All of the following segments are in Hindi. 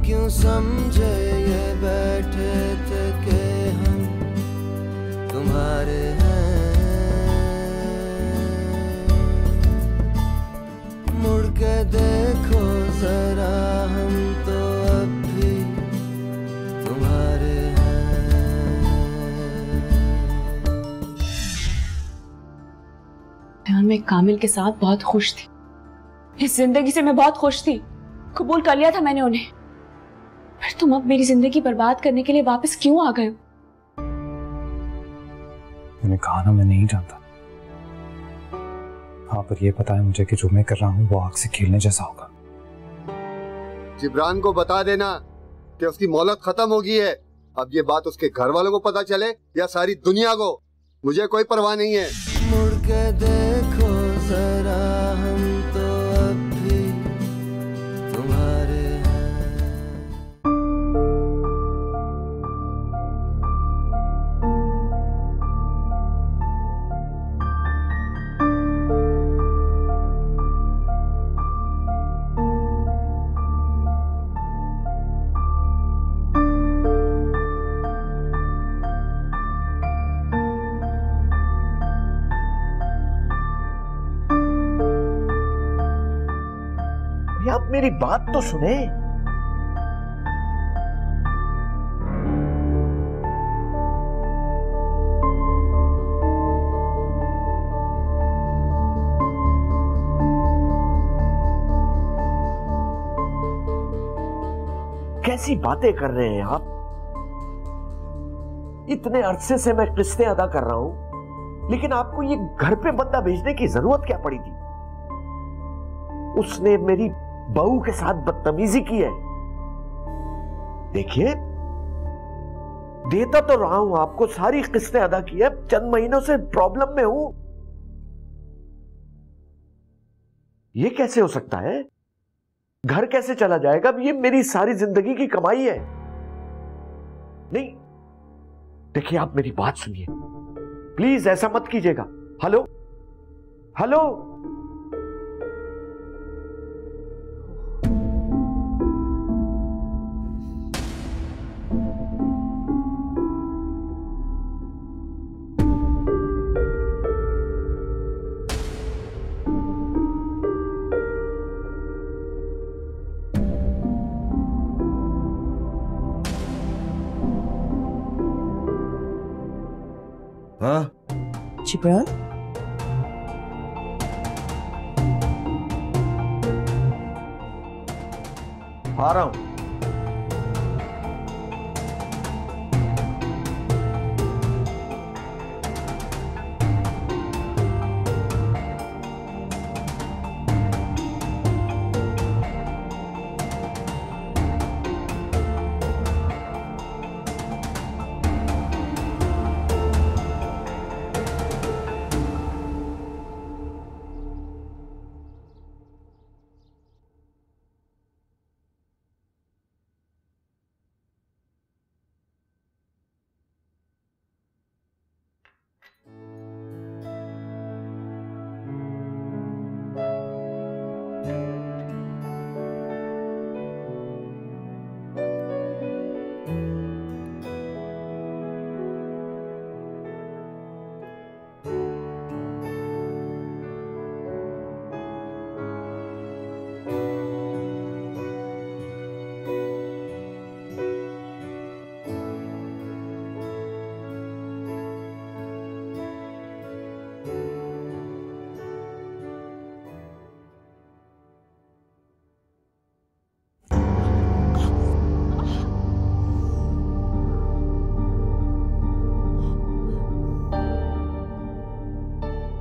क्यों समझे ये बैठे थे कि हम तुम्हारे हैं। मुड़ के देखो जरा हम तो अब भी तुम्हारे हैं। मैं कामिल के साथ बहुत खुश थी, इस जिंदगी से मैं बहुत खुश थी, कबूल कर लिया था मैंने उन्हें। फिर तुम अब मेरी जिंदगी बर्बाद करने के लिए वापस क्यों आ गए हो? मैंने कहा ना, मैं नहीं जानता। हाँ, पर ये पता है मुझे कि जो मैं कर रहा हूँ वो आग से खेलने जैसा होगा। जिब्रान को बता देना कि उसकी मोहलत खत्म हो गई है। अब ये बात उसके घर वालों को पता चले या सारी दुनिया को, मुझे कोई परवाह नहीं है। मुड़ के देखो जरा हम तो अब भी तुम्हारे हैं। आप मेरी बात तो सुने। कैसी बातें कर रहे हैं आप? इतने अरसे से मैं किस्तें अदा कर रहा हूं, लेकिन आपको ये घर पे बंदा भेजने की जरूरत क्या पड़ी थी? उसने मेरी बहू के साथ बदतमीजी की है। देखिए, देता तो रहा हूं आपको, सारी किस्तें अदा की है, चंद महीनों से प्रॉब्लम में हूं। ये कैसे हो सकता है? घर कैसे चला जाएगा? ये मेरी सारी जिंदगी की कमाई है। नहीं, देखिए आप मेरी बात सुनिए, प्लीज ऐसा मत कीजिएगा। हेलो हेलो, हाँ जिब्रान, आ रहा हूं।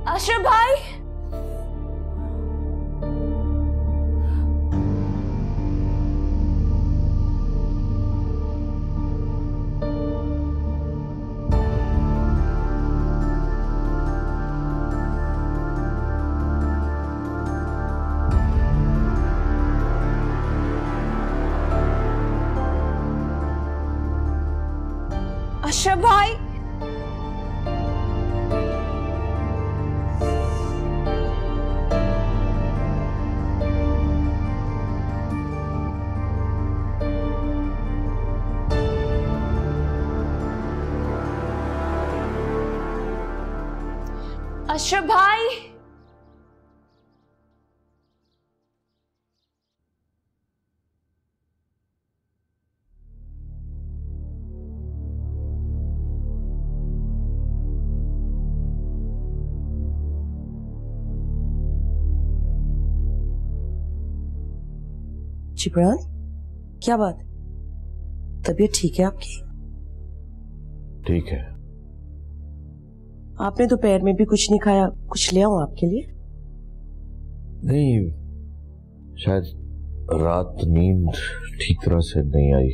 अशरफ भाई, अशरफ भाई, अशरफ भाई, जिब्रान, क्या बात? तबीयत ठीक है आपकी? ठीक है। आपने दोपहर में भी कुछ नहीं खाया, कुछ ले आऊं आपके लिए? नहीं, शायद रात नींद ठीक तरह से नहीं आई,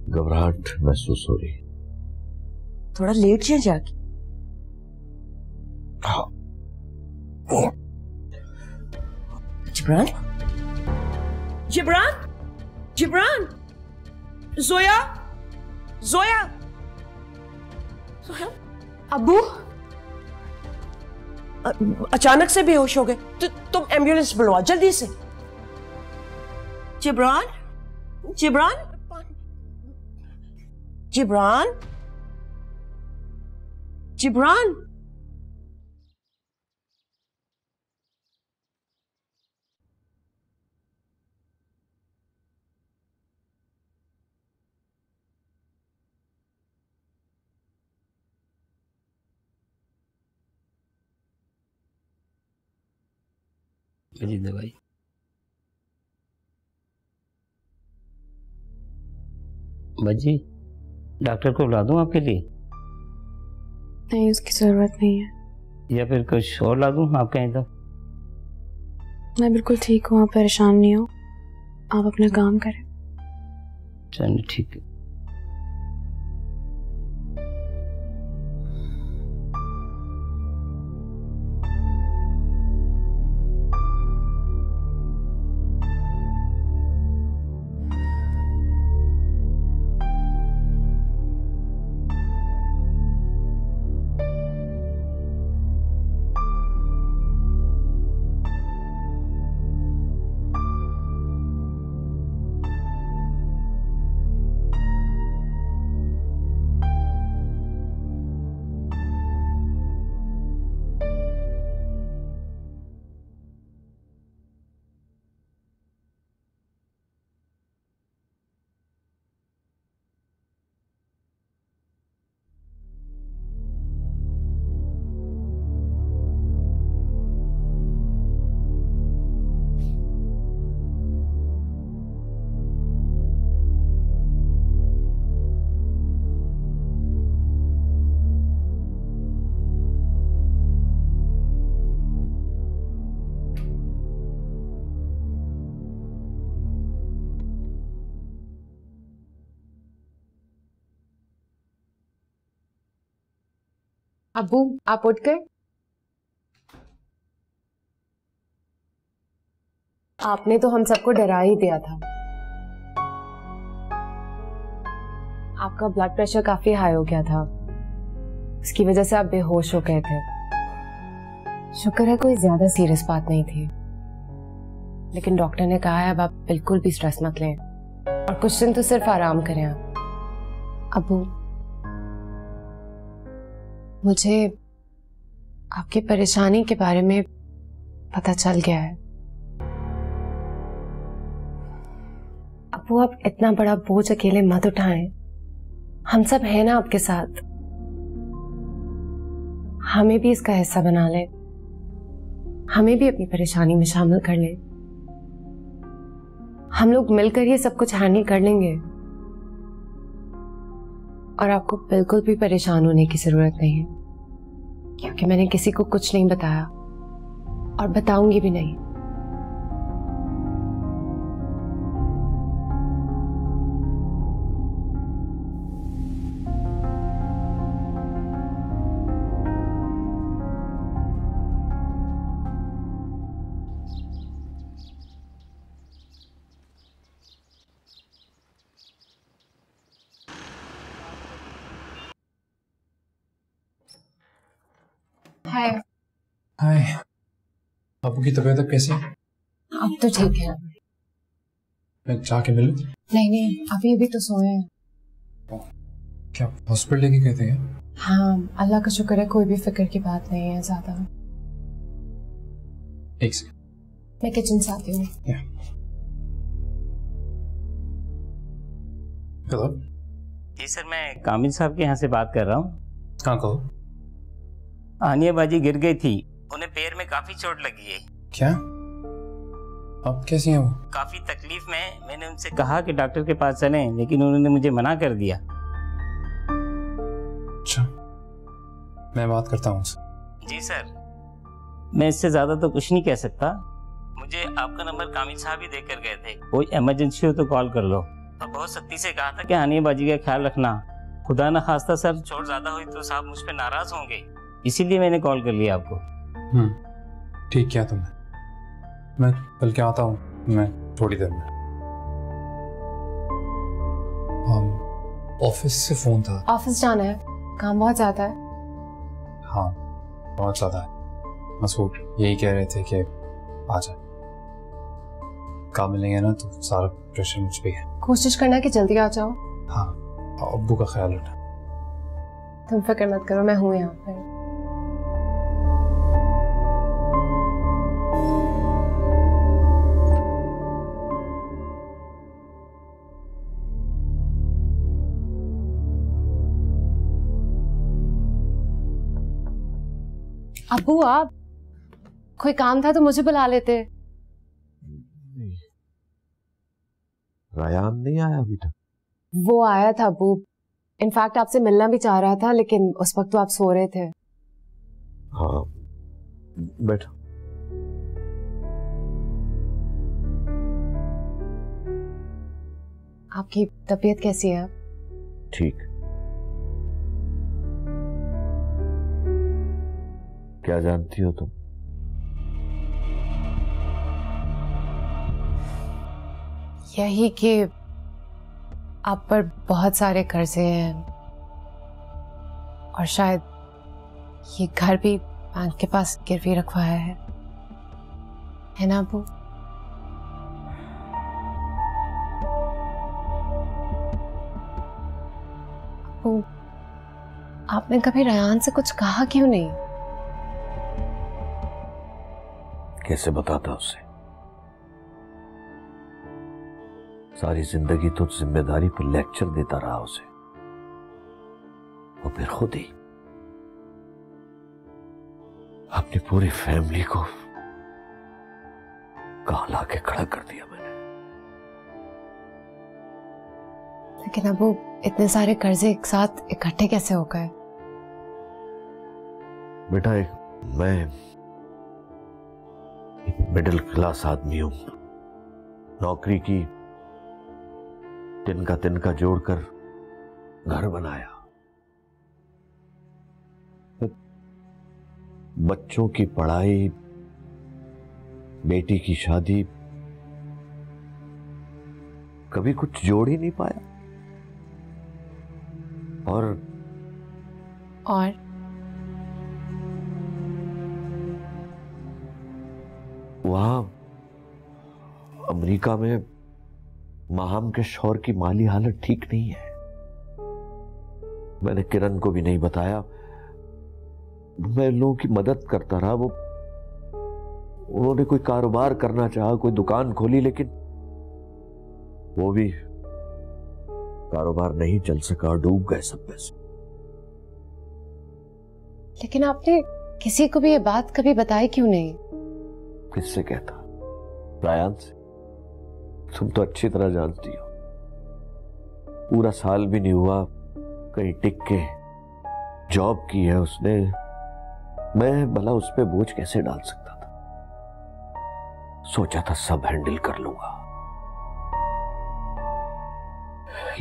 घबराहट महसूस हो रही। थोड़ा लेट जाए जाके। जिब्रान, जिब्रान, जिब्रान, जोया, जोया, जोया। अब्बू अचानक से बेहोश हो गए तो तुम एम्बुलेंस बुलवा जल्दी से। जिब्रान, जिब्रान, जिब्रान, जिब्रान। मेरी दवाई। बच्ची, डॉक्टर को बुला दूं आपके लिए? नहीं, उसकी जरूरत नहीं है। या फिर कुछ और ला दूं आप कहें तो? मैं बिल्कुल ठीक हूँ, आप परेशान नहीं हो, आप अपना काम करें। चलिए ठीक है। अब्बू, आप उठ गए? आपने तो हम सबको डरा ही दिया था। आपका ब्लड प्रेशर काफी हाई हो गया था, इसकी वजह से आप बेहोश हो गए थे। शुक्र है कोई ज्यादा सीरियस बात नहीं थी, लेकिन डॉक्टर ने कहा है अब आप बिल्कुल भी स्ट्रेस मत लें और कुछ दिन तो सिर्फ आराम करें आप। अब्बू, मुझे आपकी परेशानी के बारे में पता चल गया है। अब्बू, आप इतना बड़ा बोझ अकेले मत उठाएं, हम सब हैं ना आपके साथ। हमें भी इसका हिस्सा बना लें, हमें भी अपनी परेशानी में शामिल कर लें। हम लोग मिलकर ये सब कुछ हैंडल कर लेंगे और आपको बिल्कुल भी परेशान होने की जरूरत नहीं है, क्योंकि मैंने किसी को कुछ नहीं बताया और बताऊंगी भी नहीं। हाय। हाय, बाबू की तबीयत अब कैसी है? अब तो ठीक है। मैं जाके मिलूं? नहीं नहीं, अभी अभी तो सोए हैं। क्या हॉस्पिटल लेके गए थे? हाँ, अल्लाह का शुक्र है, कोई भी फिक्र की बात नहीं है ज्यादा। एक सेकंड, मैं किचन से आती हूँ। हेलो। जी सर, मैं कामिल साहब के यहाँ से बात कर रहा हूँ। हाँ कहो। आनिया बाजी गिर गई थी, उन्हें पैर में काफी चोट लगी है। क्या? अब कैसी हैं वो? काफी तकलीफ में। मैंने उनसे कहा कि डॉक्टर के पास चलें, लेकिन उन्होंने मुझे मना कर दिया। अच्छा, मैं बात करता हूँ उनसे। जी सर, मैं इससे ज्यादा तो कुछ नहीं कह सकता। मुझे आपका नंबर कामिल साहब ही देकर गए थे। कोई इमरजेंसी हो तो कॉल कर लो। और बहुत सख्ती से कहा था कि आनिया बाजी का ख्याल रखना। खुदा ना खास्ता सर चोट ज्यादा हुई तो साहब मुझ पर नाराज होंगे, इसीलिए मैंने कॉल कर लिया आपको। ठीक किया तुमने। मैं कल के आता हूँ, मैं थोड़ी देर में। ऑफिस से फोन था। ऑफिस जाना है? काम बहुत ज्यादा है। हाँ, बहुत ज्यादा है। बस वो यही कह रहे थे कि आ जाए। काम मिलेंगे ना तो सारा प्रेशर मुझ पे है। कोशिश करना कि जल्दी आ जाओ। हाँ, अब्बू का ख्याल रखना। तुम फिक्र मत करो, मैं हूँ यहाँ पर। अब्बू, आप कोई काम था तो मुझे बुला लेते। रायान नहीं आया अभी तक? वो आया था अब्बू, इनफैक्ट आपसे मिलना भी चाह रहा था, लेकिन उस वक्त तो आप सो रहे थे। हाँ, बैठो। आपकी तबीयत कैसी है? ठीक। क्या जानती हो तुम? यही कि आप पर बहुत सारे कर्जे हैं और शायद ये घर भी बैंक के पास गिरवी रखवाया है ना अबू? अबू, आपने कभी रयान से कुछ कहा क्यों नहीं? कैसे बताता उसे? सारी जिंदगी तो जिम्मेदारी पर लेक्चर देता रहा उसे, और फिर खुद ही अपनी पूरी फैमिली को कहां लाके खड़ा कर दिया मैंने। लेकिन अबू, इतने सारे कर्जे एक साथ इकट्ठे कैसे हो गए? बेटा, मैं मिडिल क्लास आदमी हूं। नौकरी की, तिनका जोड़कर घर बनाया। बच्चों की पढ़ाई, बेटी की शादी, कभी कुछ जोड़ ही नहीं पाया। और वहां अमेरिका में माहम के शौहर की माली हालत ठीक नहीं है। मैंने किरण को भी नहीं बताया। मैं लोगों की मदद करता रहा। उन्होंने कोई कारोबार करना चाहा, कोई दुकान खोली, लेकिन वो भी कारोबार नहीं चल सका, डूब गए सब पैसे। लेकिन आपने किसी को भी ये बात कभी बताई क्यों नहीं? किससे कहता? रायान से। तुम तो अच्छी तरह जानती हो, पूरा साल भी नहीं हुआ कहीं टिक के जॉब की है उसने। मैं भला उस पे बोझ कैसे डाल सकता था? सोचा था सब हैंडल कर लूंगा,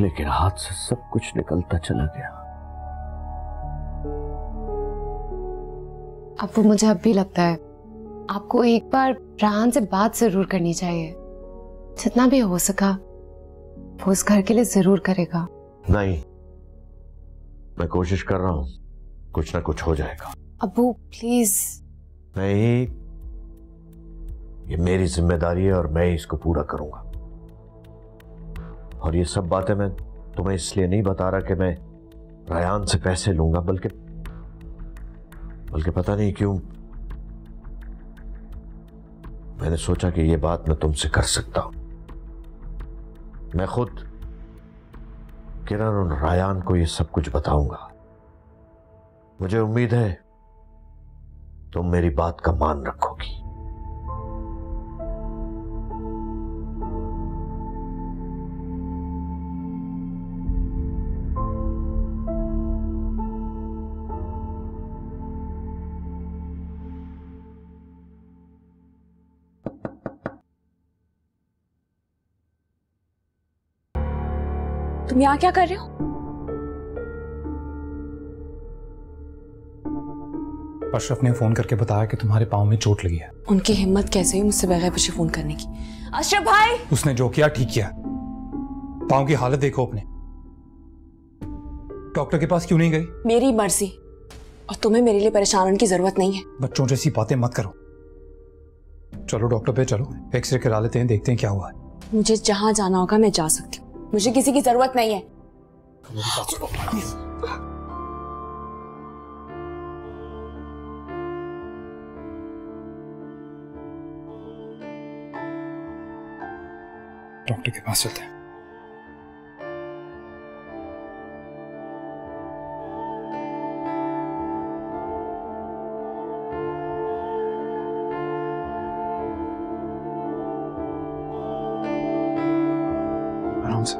लेकिन हाथ से सब कुछ निकलता चला गया। अब वो मुझे अब भी लगता है आपको एक बार राहान से बात जरूर करनी चाहिए। जितना भी हो सका वो उस घर के लिए जरूर करेगा। नहीं, मैं कोशिश कर रहा हूं, कुछ ना कुछ हो जाएगा। अब्बू प्लीज। नहीं, ये मेरी जिम्मेदारी है और मैं इसको पूरा करूंगा। और ये सब बातें मैं तुम्हें इसलिए नहीं बता रहा कि मैं रायान से पैसे लूंगा, बल्कि पता नहीं क्यों मैंने सोचा कि यह बात मैं तुमसे कर सकता हूं। मैं खुद किरण और रायान को यह सब कुछ बताऊंगा। मुझे उम्मीद है तुम मेरी बात का मान रखोगी। तुम यहाँ क्या कर रहे हो? अशरफ ने फोन करके बताया कि तुम्हारे पाँव में चोट लगी है। उनकी हिम्मत कैसे हुई मुझसे बगैर पूछे फोन करने की? अशरफ भाई! उसने जो किया ठीक किया। पाँव की हालत देखो अपने। डॉक्टर के पास क्यों नहीं गई? मेरी मर्जी, और तुम्हें मेरे लिए परेशान होने की जरूरत नहीं है। बच्चों जैसी बातें मत करो। चलो डॉक्टर पे चलो, एक्सरे करा लेते हैं, देखते हैं क्या हुआ है। मुझे जहां जाना होगा मैं जा सकती हूँ, मुझे किसी की जरूरत नहीं है। डॉक्टर के पास चलते हैं। आराम से।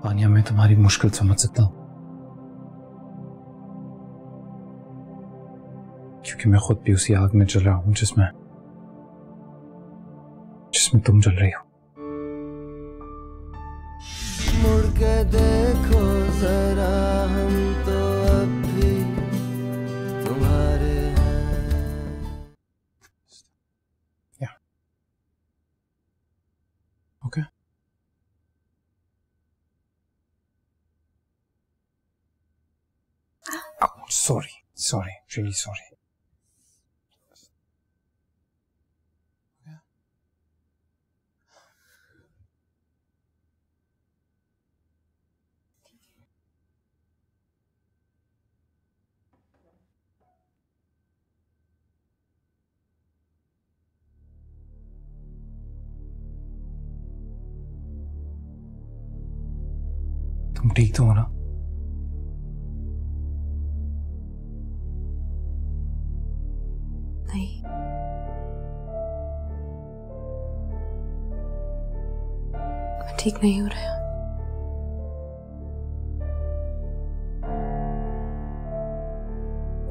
आनिया, मैं तुम्हारी मुश्किल समझ सकता हूं, क्योंकि मैं खुद भी उसी आग में जल रहा हूं जिसमें तुम जल रही हो। मुड़ के देखो जरा, हम तो अब भी तुम्हारे हैं। ओके। Sorry, really sorry. तुम ठीक तो हो ना? नहीं, मैं ठीक नहीं हो रहा।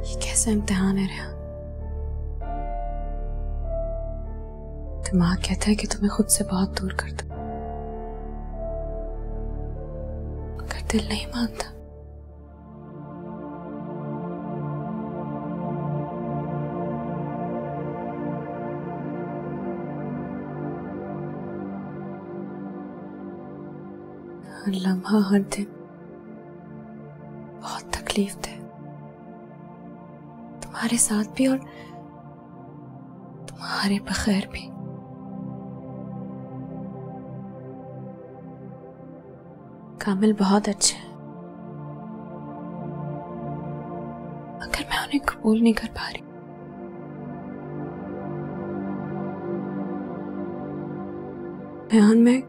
ये कैसा इम्तिहान है रेहा? दिमाग कहता है कि तुम्हें खुद से बहुत दूर कर दो, मगर दिल नहीं मानता। हर लम्हा हर दिन बहुत तकलीफ थे, तुम्हारे साथ भी और तुम्हारे बगैर भी। कामिल बहुत अच्छे हैं, मगर मैं उन्हें कबूल नहीं कर पा रही। मैं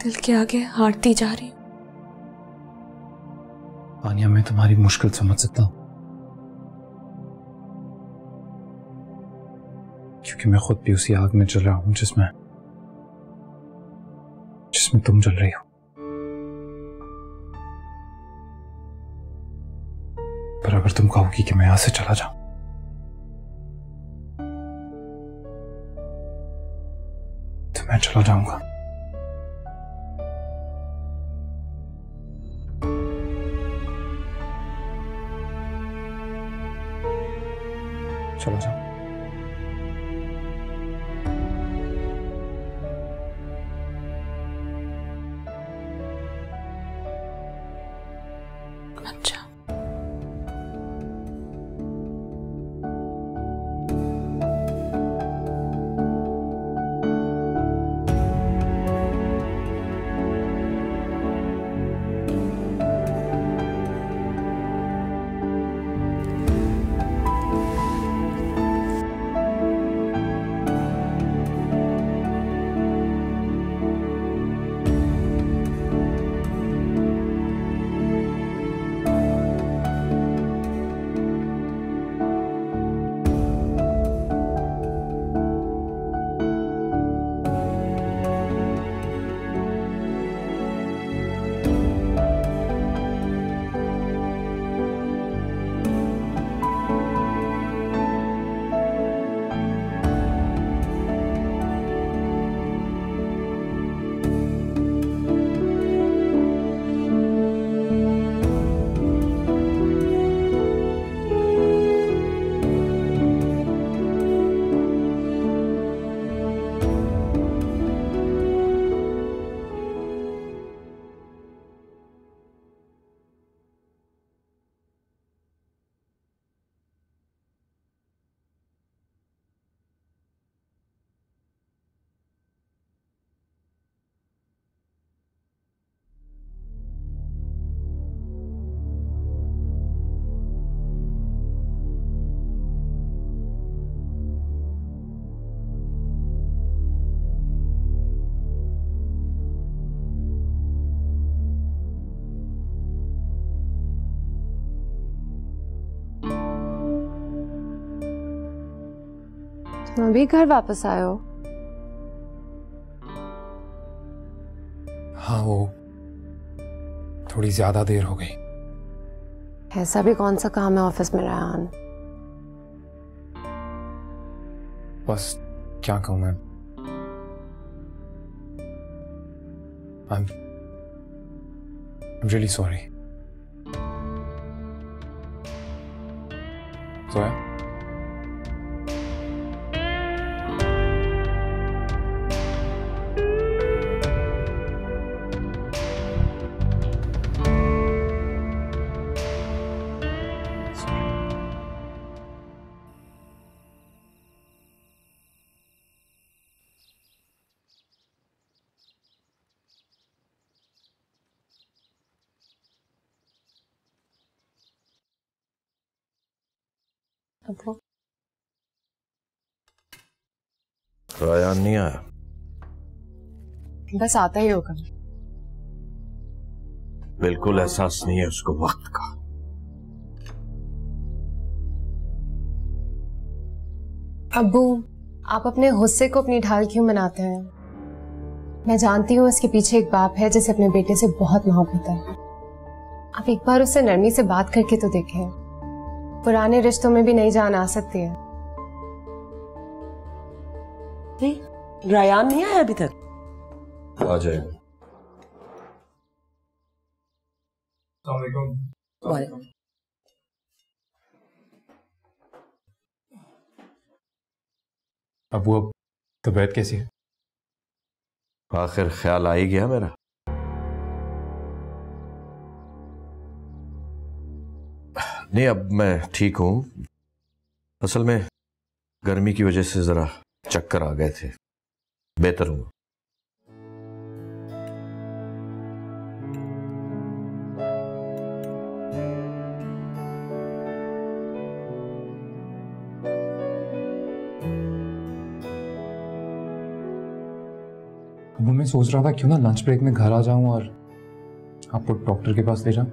दिल के आगे हारती जा रही हूँ। आनिया, मैं तुम्हारी मुश्किल समझ सकता हूँ, क्योंकि मैं खुद भी उसी आग में जल रहा हूं जिसमें तुम जल रही हो। पर अगर तुम कहोगी कि मैं यहां से चला जाऊं, तो मैं चला जाऊंगा। चला जाऊं। अच्छा, तुम अभी घर वापस आए हो? हाँ, वो थोड़ी ज्यादा देर हो गई। ऐसा भी कौन सा काम है ऑफिस में रेहान? बस क्या कहूं मैं, I'm really sorry. Zoya? Abu, Rayan नहीं आया? बस आता ही होगा। बिल्कुल एहसास नहीं है उसको वक्त का। अब्बू, आप अपने गुस्से को अपनी ढाल क्यों बनाते हैं? मैं जानती हूँ इसके पीछे एक बाप है जिसे अपने बेटे से बहुत मोहब्बत है। आप एक बार उससे नरमी से बात करके तो देखें। पुराने रिश्तों में भी नई जान आ सकती है। नहीं, रायान नहीं आया अभी तक? आ जाएगा। वालेकुम। अबू, अब तबीयत कैसी है? आखिर ख्याल आ ही गया मेरा। नहीं, अब मैं ठीक हूं। असल में गर्मी की वजह से जरा चक्कर आ गए थे, बेहतर हूं। अब मैं सोच रहा था क्यों ना लंच ब्रेक में घर आ जाऊं और आपको डॉक्टर के पास ले जाऊं।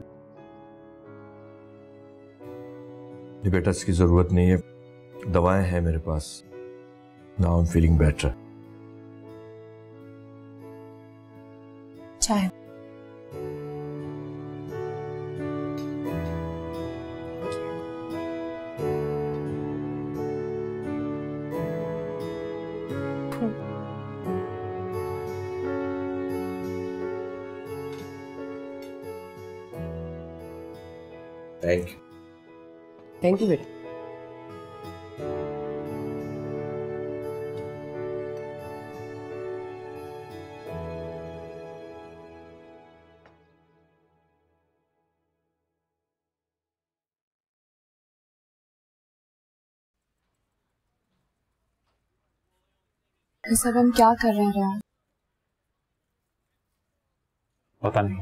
ये बेटा, इसकी जरूरत नहीं है, दवाएं हैं मेरे पास। Now I am feeling better. चाय। Thank you. थैंक यू बेटा। सब हम क्या कर रहे हैं? पता नहीं।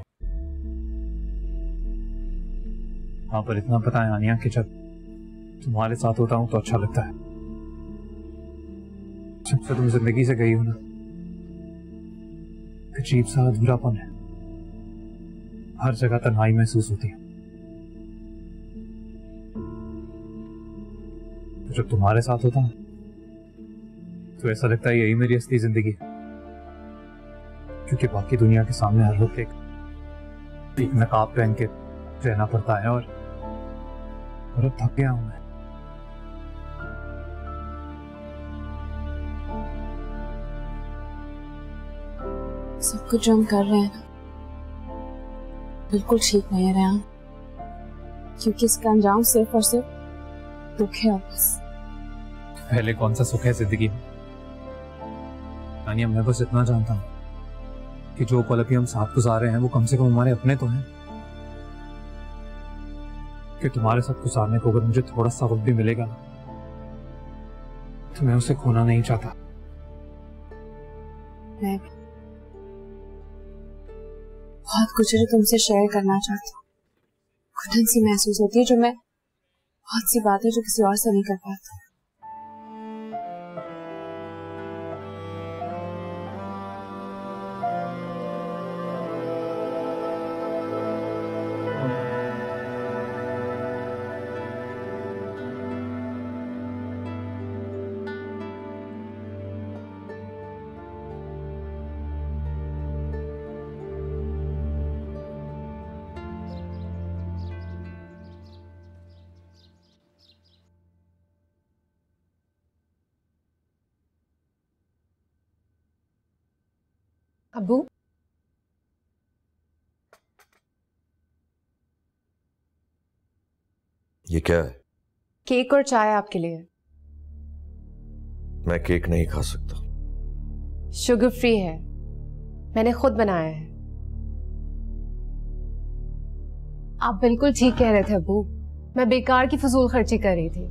हाँ, पर इतना पता है आनिया कि जब तुम्हारे साथ होता हूं तो अच्छा लगता है। जब से तुम जिंदगी से गई हो ना, अजीब सा अधूरापन है। हर जगह तन्हाई महसूस होती है। जब तुम्हारे साथ होता हूं तो ऐसा लगता है यही मेरी असली जिंदगी है, क्योंकि बाकी दुनिया के सामने हर वक्त एक नकाब पहन के रहना पड़ता है और अब थक गया हूं मैं। सब कुछ जो हम कर रहे हैं ना, बिल्कुल ठीक नहीं है रेहान, क्योंकि इसका अंजाम सिर्फ और सिर्फ दुख है। बस पहले कौन सा सुख है जिंदगी में? यानी मैं बस इतना जानता हूं कि जो पल अभी हम साथ गुजार रहे हैं वो कम से कम हमारे अपने तो हैं। कि तुम्हारे साथ गुजारने को अगर मुझे थोड़ा सा वक्त भी मिलेगा ना, तो मैं उसे खोना नहीं चाहता। मैं बहुत कुछ है तुमसे शेयर करना चाहती हूँ। घुटन सी महसूस होती है जो मैं बहुत सी बातें जो किसी और से नहीं कर पाता। अब्बू, ये क्या है? केक और चाय आपके लिए। मैं केक नहीं खा सकता। शुगर फ्री है, मैंने खुद बनाया है। आप बिल्कुल ठीक कह रहे थे अब्बू, मैं बेकार की फजूल खर्ची कर रही थी।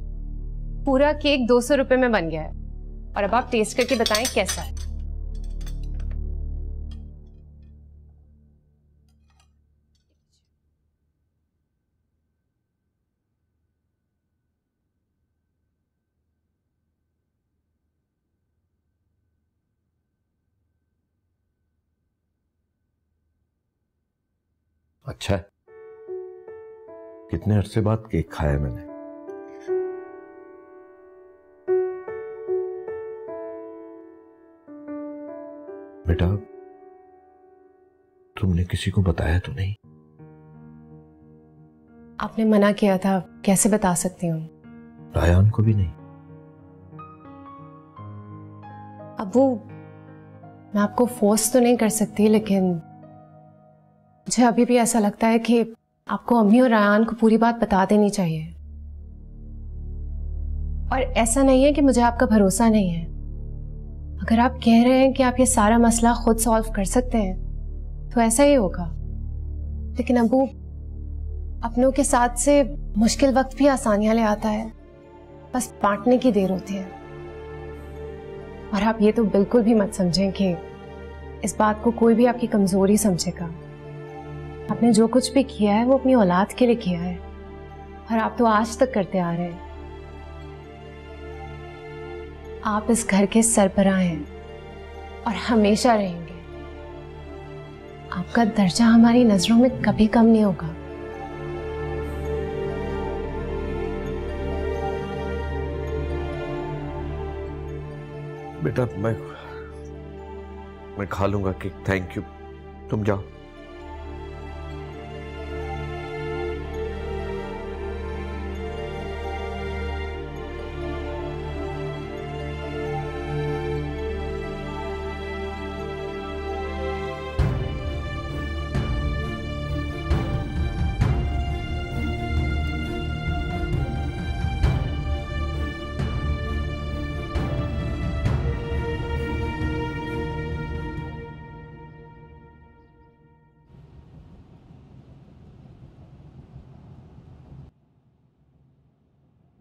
पूरा केक 200 रुपए में बन गया है और अब आप टेस्ट करके बताएं कैसा है। अच्छा है। कितने अरसे बाद केक खाया मैंने। बेटा, तुमने किसी को बताया तो नहीं? आपने मना किया था, कैसे बता सकती हूँ? रायान को भी नहीं? अब्बू, मैं आपको फोर्स तो नहीं कर सकती, लेकिन मुझे अभी भी ऐसा लगता है कि आपको अम्मी और रायान को पूरी बात बता देनी चाहिए। और ऐसा नहीं है कि मुझे आपका भरोसा नहीं है, अगर आप कह रहे हैं कि आप ये सारा मसला खुद सॉल्व कर सकते हैं तो ऐसा ही होगा, लेकिन अबू अपनों के साथ से मुश्किल वक्त भी आसानियां ले आता है, बस बांटने की देर होती है। और आप ये तो बिल्कुल भी मत समझें कि इस बात को कोई भी आपकी कमजोरी समझेगा। आपने जो कुछ भी किया है वो अपनी औलाद के लिए किया है, और आप तो आज तक करते आ रहे हैं। आप इस घर के सरबराह हैं और हमेशा रहेंगे। आपका दर्जा हमारी नजरों में कभी कम नहीं होगा। बेटा मैं खा लूंगा केक, थैंक यू, तुम जाओ।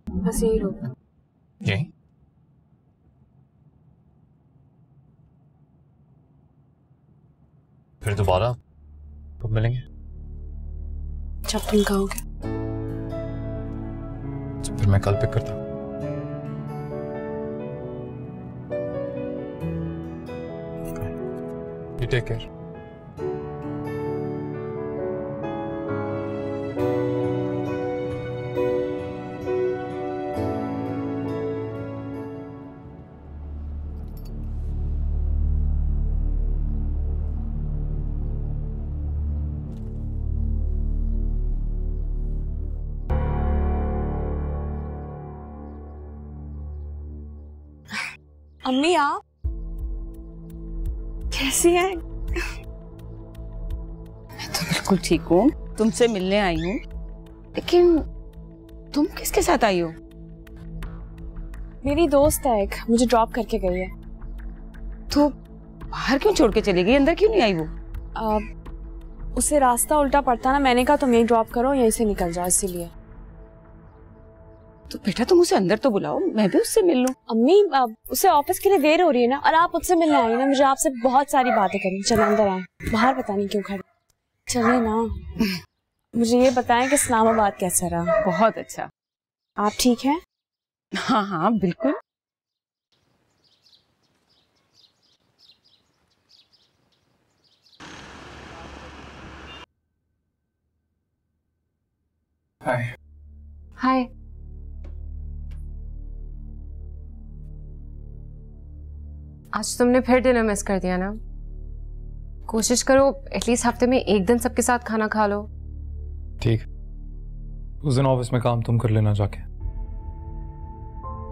बस यही रोक। यही? फिर दोबारा कब मिलेंगे? जब तुम कहोगे। तो फिर मैं कल पिक करता हूँ। You take care. अम्मी आप कैसी हैं? मैं तो बिल्कुल ठीक हूँ, तुमसे मिलने आई हूँ। लेकिन तुम किसके साथ आई हो? मेरी दोस्त है एक, मुझे ड्रॉप करके गई है। तो बाहर क्यों छोड़ के चली गई, अंदर क्यों नहीं आई वो? उसे रास्ता उल्टा पड़ता ना, मैंने कहा तुम यहीं ड्रॉप करो, यहीं से निकल जाओ, इसीलिए। तो बेटा तुम उसे अंदर तो बुलाओ, मैं भी उससे मिल लूं। अम्मी उसे ऑफिस के लिए देर हो रही है ना, और आप मुझसे मिलने आई ना, मुझे आपसे बहुत सारी बातें करनी। चलो अंदर आए, बाहर पता नहीं क्यों खड़े। चलिए ना। मुझे ये बताएं कि इस्लामाबाद कैसा रहा? बहुत अच्छा। आप ठीक हैं? हाँ हाँ बिल्कुल। हाय। हाय। आज तुमने फिर डिनर मिस कर दिया ना। कोशिश करो एटलीस्ट हफ्ते में एक दिन सबके साथ खाना खा लो। ठीक, उस दिन ऑफिस में काम तुम कर लेना जाके।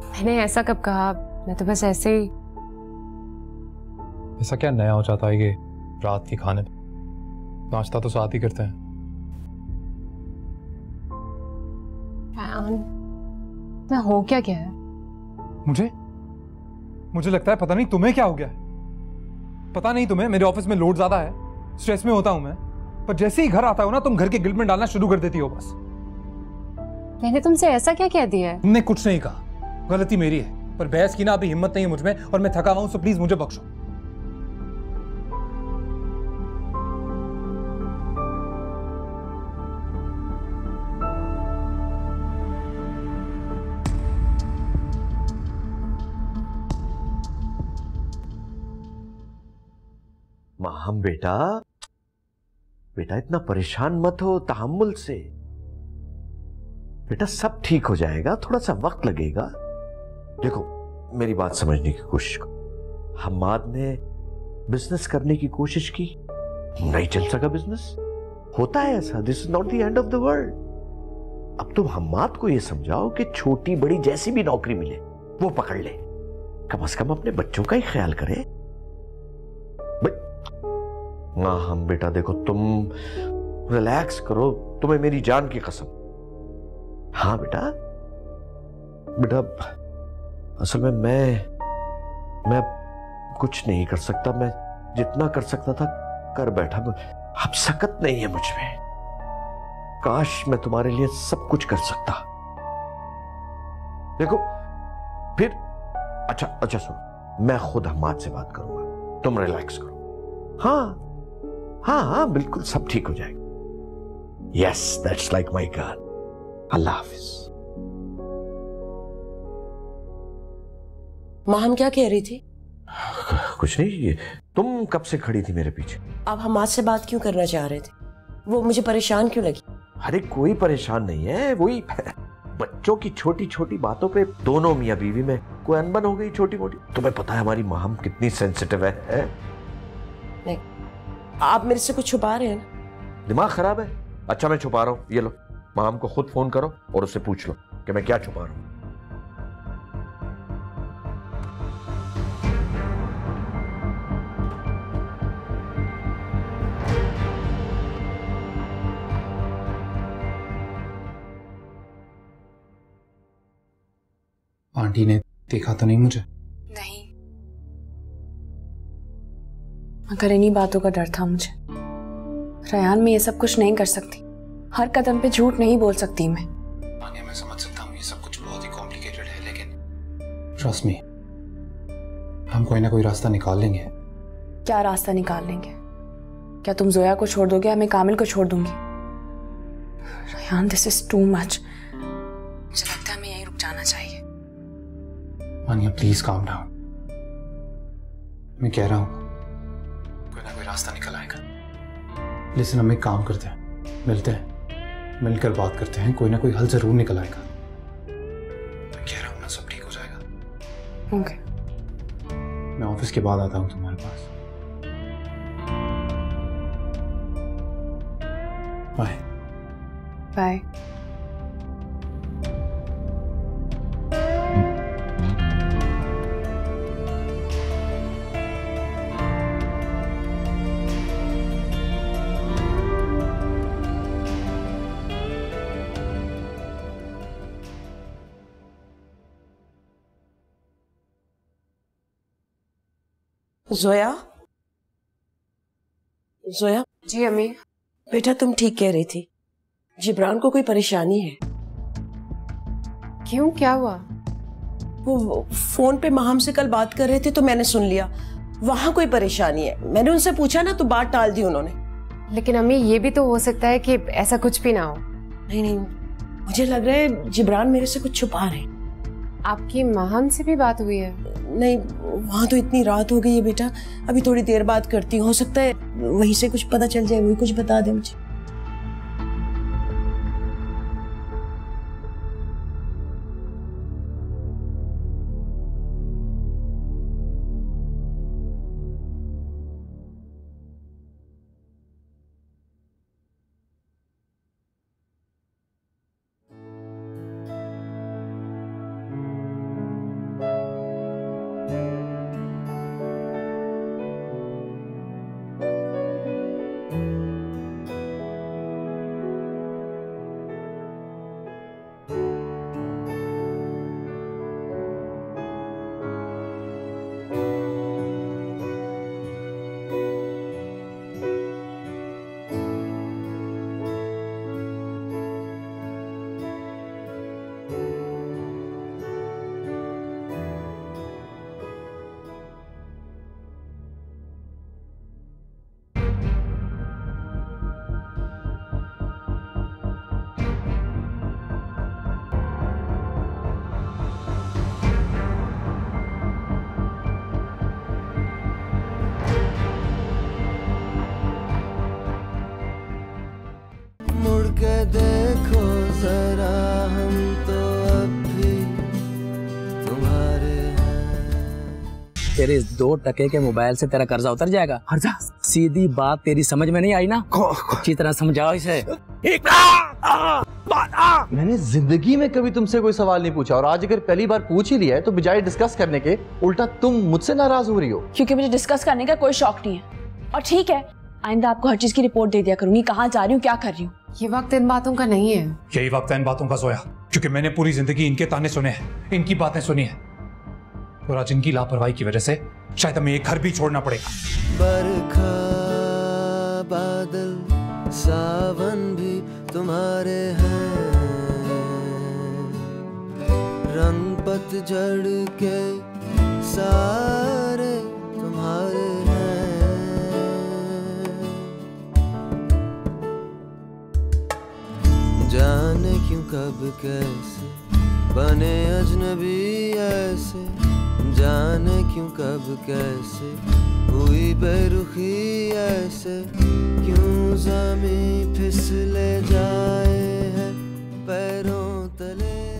मैंने ऐसा कब कहा, मैं तो बस ऐसे ही। ऐसा क्या नया हो जाता है ये रात के खाने पे? नाश्ता तो साथ ही करते हैं। मैं हो क्या गया है? मुझे लगता है पता नहीं तुम्हें क्या हो गया है। पता नहीं तुम्हें, मेरे ऑफिस में लोड ज्यादा है, स्ट्रेस में होता हूं मैं, पर जैसे ही घर आता हो ना तुम घर के गिल्ट में डालना शुरू कर देती हो बस। मैंने तुमसे ऐसा क्या कह दिया है? तुमने कुछ नहीं कहा, गलती मेरी है, पर बहस की ना अभी हिम्मत नहीं है मुझ में, और मैं थका हुआ हूं, सो प्लीज मुझे बख्शो। माहम बेटा इतना परेशान मत हो, तहम्मुल से। बेटा सब ठीक हो जाएगा, थोड़ा सा वक्त लगेगा। देखो मेरी बात समझने की कोशिश करो। हम्माद ने बिजनेस करने की कोशिश की, नहीं चल सका बिजनेस, होता है ऐसा। This is not the end of the world. अब तुम हम्माद को यह समझाओ कि छोटी बड़ी जैसी भी नौकरी मिले वो पकड़ ले, कम से कम अपने बच्चों का ही ख्याल करे। हाँ हम बेटा देखो, तुम रिलैक्स करो, तुम्हें मेरी जान की कसम। हाँ बेटा असल में मैं कुछ नहीं कर सकता, मैं जितना कर सकता था कर बैठा। अब सकत नहीं है मुझ में। काश मैं तुम्हारे लिए सब कुछ कर सकता। देखो फिर अच्छा सुनो, मैं खुद हमाद से बात करूंगा, तुम रिलैक्स करो। हाँ बिल्कुल सब ठीक हो जाएगा। Yes, that's like my girl. अल्लाह हाफिज। माँ हम क्या कह रही थी? कुछ नहीं, तुम कब से खड़ी थी मेरे पीछे? आप हमाद से बात क्यों करना चाह रहे थे? वो मुझे परेशान क्यों लगी? अरे कोई परेशान नहीं है, वही बच्चों की छोटी छोटी बातों पे दोनों मियां बीवी में कोई अनबन हो गई छोटी मोटी। तुम्हें पता है हमारी माहम कितनी सेंसिटिव है? नहीं, आप मेरे से कुछ छुपा रहे हैं ना? दिमाग खराब है? अच्छा मैं छुपा रहा हूं, ये लो, माहम को खुद फोन करो और उससे पूछ लो कि मैं क्या छुपा रहा हूं। आंटी ने देखा तो नहीं मुझे? नहीं, मगर इन्हीं बातों का डर था मुझे। रयान में ये सब कुछ नहीं कर सकती, हर कदम पे झूठ नहीं बोल सकती मैं। आनिया मैं समझ सकता हूँ ये सब कुछ बहुत ही कॉम्प्लिकेटेड है, लेकिन ट्रस्ट मी, हम कोई ना कोई रास्ता निकाल लेंगे। क्या रास्ता निकाल लेंगे? क्या तुम जोया को छोड़ दोगे या मैं कामिल को छोड़ दूंगी? Ryan, this is too much. मुझे लगता है हमें यहीं रुक जाना चाहिए। आनिया प्लीज काम डाउन, मैं कह रहा हूं कोई ना कोई रास्ता निकल आएगा। लिसन, हम एक काम करते हैं, मिलते हैं, मिलकर बात करते हैं, कोई ना कोई हल जरूर निकल आएगा। मैं कह रहा हूं ना, सब ठीक हो जाएगा। ओके, मैं ऑफिस के बाद आता हूं तुम्हारे पास। Bye bye. जोया जी अम्मी। बेटा, तुम ठीक कह रही थी, जिब्रान को कोई परेशानी है। क्यों, क्या हुआ? वो फोन पे माहम से कल बात कर रहे थे तो मैंने सुन लिया, वहां कोई परेशानी है। मैंने उनसे पूछा ना तो बात टाल दी उन्होंने। लेकिन अम्मी, ये भी तो हो सकता है कि ऐसा कुछ भी ना हो। नहीं, मुझे लग रहा है जिब्रान मेरे से कुछ छुपा रहे हैं। आपकी माहम से भी बात हुई है? नहीं, वहां तो इतनी रात हो गई है बेटा, अभी थोड़ी देर बाद करती हूँ, हो सकता है वहीं से कुछ पता चल जाए, वही कुछ बता दे मुझे। देखो जरा, हम तो अब भी तुम्हारे हैं। तेरे 2 टके के मोबाइल से तेरा कर्जा उतर जाएगा। कर्जा? सीधी बात तेरी समझ में नहीं आई ना? अच्छी तरह समझाओ इसे। मैंने जिंदगी में कभी तुमसे कोई सवाल नहीं पूछा, और आज अगर पहली बार पूछ ही लिया है तो बजाय डिस्कस करने के उल्टा तुम मुझसे नाराज हो रही हो। क्योंकि मुझे डिस्कस करने का कोई शौक नहीं है। और ठीक है, आइंदा आपको हर चीज की रिपोर्ट दे दिया करूंगी, कहाँ जा रही हूँ, क्या कर रही हूँ। ये वक्त इन बातों का नहीं है। यही वक्त है इन बातों का जोया, क्योंकि मैंने पूरी जिंदगी इनके ताने सुने हैं, इनकी बातें सुनी है। और आज इनकी लापरवाही की वजह से शायद हमें एक घर भी छोड़ना पड़ेगा। बरखा बादल सावन भी तुम्हारे हैं, रंग पतझड़ के सारे तुम्हारे हैं। जाने क्यों कब कैसे बने अजनबी ऐसे, जाने क्यों कब कैसे हुई बेरुखी ऐसे, क्यों ज़मीं फिसले जाए है पैरों तले।